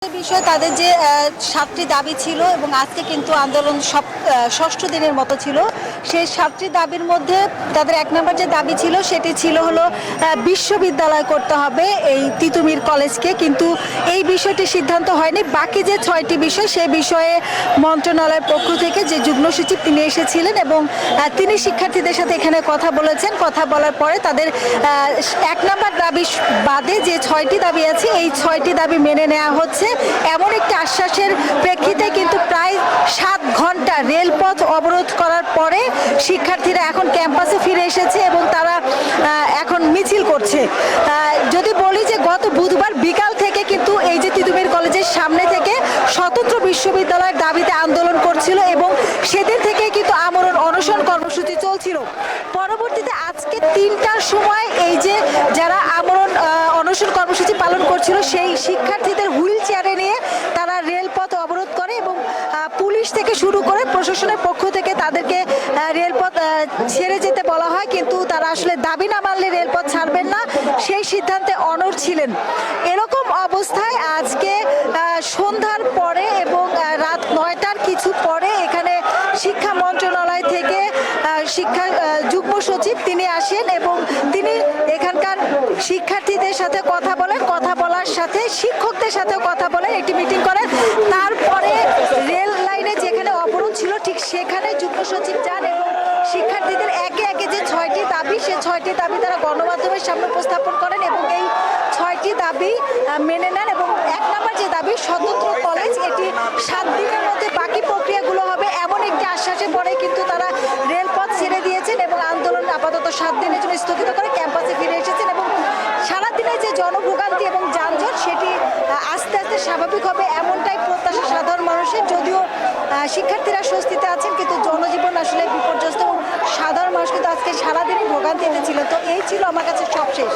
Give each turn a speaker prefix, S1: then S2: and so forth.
S1: বিষয়ে তাদের যে ৭টি দাবি ছিল এবং আজকে কিন্তু আন্দোলন ষষ্ঠ দিনের মতো ছিল। সেই ৭টি দাবির মধ্যে তাদের ১ নম্বর যে দাবি ছিল সেটি ছিল হলো বিশ্ববিদ্যালয় করতে হবে এই তিতুমীর কলেজকে, কিন্তু এই বিষয়টি সিদ্ধান্ত হয়নি। বাকি যে ৬টি বিষয় সেই বিষয়ে মন্ত্রণালয়ের পক্ষ থেকে যে যুগ্ম সচিব তিনি এসেছিলেন এবং তিনি শিক্ষার্থীদের সাথে এখানে কথা বলেছেন। কথা বলার পরে তাদের ১ নম্বর দাবি বাদে যে ৬টি দাবি আছে এই ৬টি দাবি মেনে নেওয়া হচ্ছে এমন একটি আশ্বাসের প্রেক্ষিতে কিন্তু প্রায় ৭ ঘন্টা রেলপথ অবরোধ করার পরে শিক্ষার্থীরা এখন ক্যাম্পাসে ফিরে এসেছে এবং তারা এখন মিছিল করছে। যদি বলি যে গত বুধবার বিকাল থেকে কিন্তু এই যে তিতুমীর কলেজের সামনে থেকে স্বতন্ত্র বিশ্ববিদ্যালয়ের দাবিতে আন্দোলন করছিল এবং সেদিন থেকে কিন্তু আমরণ অনশন কর্মসূচি চলছিল। পরবর্তীতে আজকে ৩টার সময় এই যে যারা আমরণ অনশন কর্মসূচি পালন করছিল সেই শিক্ষার্থীদের হুইল চেয়ারে নিয়ে তারা রেলপথ অবরোধ করে এবং পুলিশ থেকে শুরু করে প্রশাসনের পক্ষ থেকে তাদেরকে রেলপথ ছেড়ে যেতে বলা হয়, কিন্তু তারা আসলে দাবি না মানলে রেলপথ ছাড়বেন না সেই সিদ্ধান্তে অনড় ছিলেন। এরকম অবস্থায় আজকে সন্ধ্যার পরে এবং রাত ৯টার কিছু পরে এখানে শিক্ষা মন্ত্রণালয় থেকে শিক্ষা যুগ্ম সচিব তিনি আসেন এবং তিনি এখানকার শিক্ষার্থীদের সাথে কথা বলেন। কথা বলার সাথে শিক্ষকদের সাথেও কথা বলেন, একটি মিটিং করেন। তারপরে রেল লাইনে যেখানে অবরোধ ছিল ঠিক সেখানে যুগ্ম সচিব যান এবং শিক্ষার্থীদের একে একে যে ৬টি দাবি সে ৬টি দাবি তারা গণমাধ্যমের সামনে উপস্থাপন করেন এবং এই ৬টি দাবি মেনে নেন। এবং ১ নম্বর যে দাবি স্বতন্ত্র কলেজ, এটি ৭ দিনের মধ্যে বাকি প্রক্রিয়াগুলো হবে এমন একটি আশ্বাসে পরে কিন্তু তারা রেলপথ ছেড়ে দিয়েছেন এবং আন্দোলন আপাতত ৭ দিনের জন্য স্থগিত করে ক্যাম্পাসে ফিরে এসেছেন এবং সারাদিনে যে জনভোগান্তি এবং যানজট সেটি আস্তে আস্তে স্বাভাবিক হবে এমনটাই প্রত্যাশা সাধারণ মানুষের। যদিও শিক্ষার্থীরা স্বস্তিতে আছেন কিন্তু জনজীবন আসলে বিপর্যস্ত এবং সাধারণ মানুষ কিন্তু আজকে সারাদিনই ভোগান্তিতে ছিল। তো এই ছিল আমার কাছে সবশেষ।